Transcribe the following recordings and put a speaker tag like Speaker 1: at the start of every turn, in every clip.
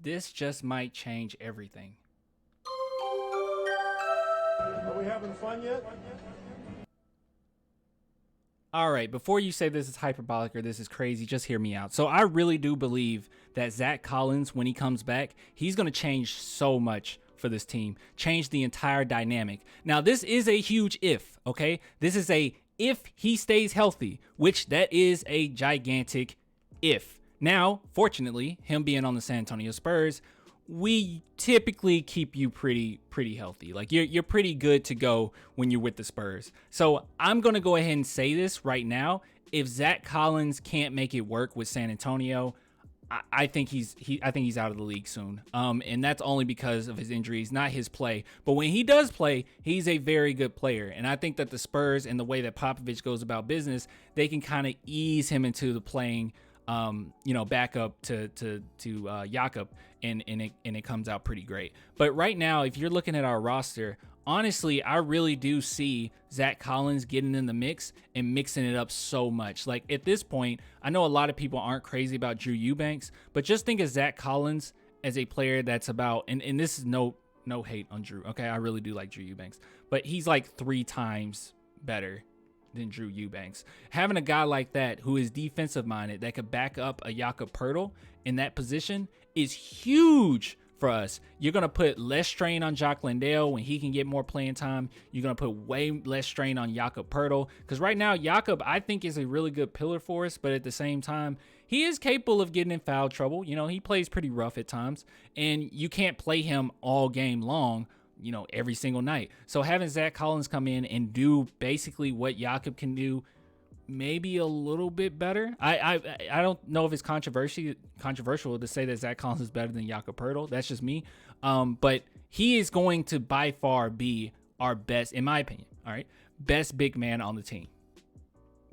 Speaker 1: this just might change everything.
Speaker 2: Are we having fun yet?
Speaker 1: All right, before you say this is hyperbolic or this is crazy, just hear me out. So I really do believe that Zach Collins, when he comes back, he's going to change so much for this team, change the entire dynamic. Now, this is a huge if, okay? This is a if he stays healthy, which that is a gigantic if. Now, fortunately, him being on the San Antonio Spurs, we typically keep you pretty healthy. Like you're pretty good to go when you're with the Spurs. So I'm gonna go ahead and say this right now. If Zach Collins can't make it work with San Antonio, I think he's out of the league soon. And that's only because of his injuries, not his play. But when he does play, he's a very good player. And I think that the Spurs and the way that Popovich goes about business, they can kind of ease him into the playing back up to Jakob, and it comes out pretty great. But right now, if you're looking at our roster, honestly, I really do see Zach Collins getting in the mix and mixing it up so much. Like at this point, I know a lot of people aren't crazy about Drew Eubanks, but just think of Zach Collins as a player that's about, and this is no hate on Drew, okay? I really do like Drew Eubanks, but he's like 3 times better than Drew Eubanks. Having a guy like that who is defensive minded that could back up a Jakob Poeltl in that position is huge for us. You're going to put less strain on Jock Landale when he can get more playing time. You're going to put way less strain on Jakob Poeltl, because right now Jakob, I think, is a really good pillar for us, but at the same time, he is capable of getting in foul trouble. You know, he plays pretty rough at times, and you can't play him all game long, every single night. So having Zach Collins come in and do basically what Jakob can do, maybe a little bit better. I don't know if it's controversial to say that Zach Collins is better than Jakob Poeltl. That's just me. But he is going to by far be our best, in my opinion, all right, best big man on the team.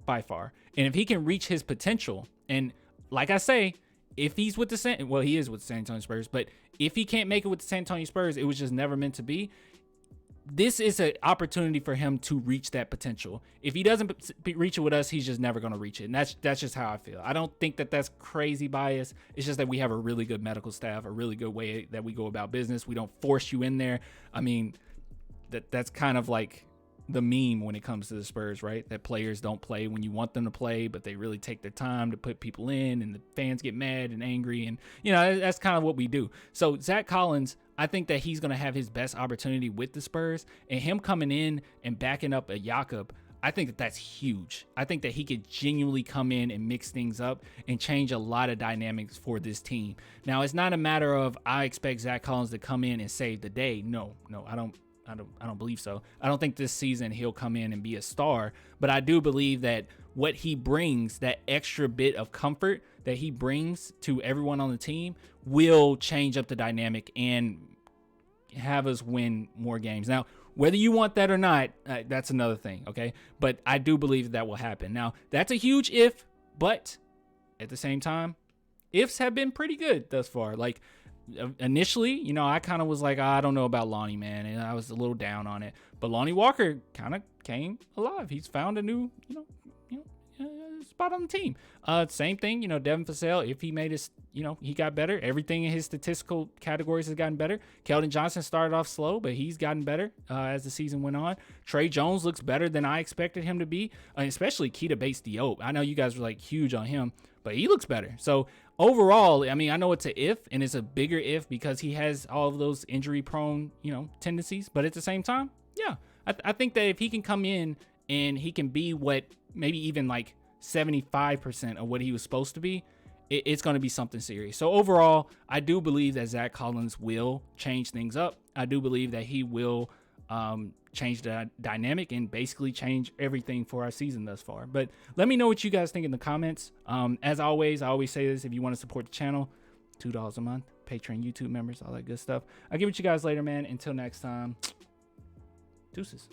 Speaker 1: By far. And if he can reach his potential, and like I say, if he's with he is with the San Antonio Spurs, but if he can't make it with the San Antonio Spurs, it was just never meant to be. This is an opportunity for him to reach that potential. If he doesn't reach it with us, he's just never going to reach it. And that's just how I feel. I don't think that that's crazy bias. It's just that we have a really good medical staff, a really good way that we go about business. We don't force you in there. I mean, that's kind of like the meme when it comes to the Spurs, right? That players don't play when you want them to play, but they really take their time to put people in, and the fans get mad and angry, and that's kind of what we do. So Zach Collins, I think that he's going to have his best opportunity with the Spurs, and him coming in and backing up a Jakob, I think that that's huge. I think that he could genuinely come in and mix things up and change a lot of dynamics for this team. Now, it's not a matter of I expect Zach Collins to come in and save the day. No, I don't believe so. I don't think this season he'll come in and be a star, but I do believe that what he brings, that extra bit of comfort that he brings to everyone on the team, will change up the dynamic and have us win more games. Now, whether you want that or not, that's another thing, okay? But I do believe that will happen. Now, that's a huge if, but at the same time, ifs have been pretty good thus far. Like, initially, I kind of was like, I don't know about Lonnie, man, and I was a little down on it. But Lonnie Walker kind of came alive. He's found a new, spot on the team. Same thing, Devin Vassell, if he made his, he got better. Everything in his statistical categories has gotten better. Keldon Johnson started off slow, but he's gotten better as the season went on. Trey Jones looks better than I expected him to be, especially Keita Bates-Diop. I know you guys were like huge on him, but he looks better. So overall, I mean, I know it's a if, and it's a bigger if because he has all of those injury-prone, tendencies. But at the same time, yeah, I think that if he can come in and he can be what maybe even like 75% of what he was supposed to be, it's going to be something serious. So overall, I do believe that Zach Collins will change things up. I do believe that he will change the dynamic and basically change everything for our season thus far. But let me know what you guys think in the comments. As always, I always say this: if you want to support the channel, $2 a month, Patreon, YouTube members, all that good stuff. I'll get with you guys later, man. Until next time, deuces.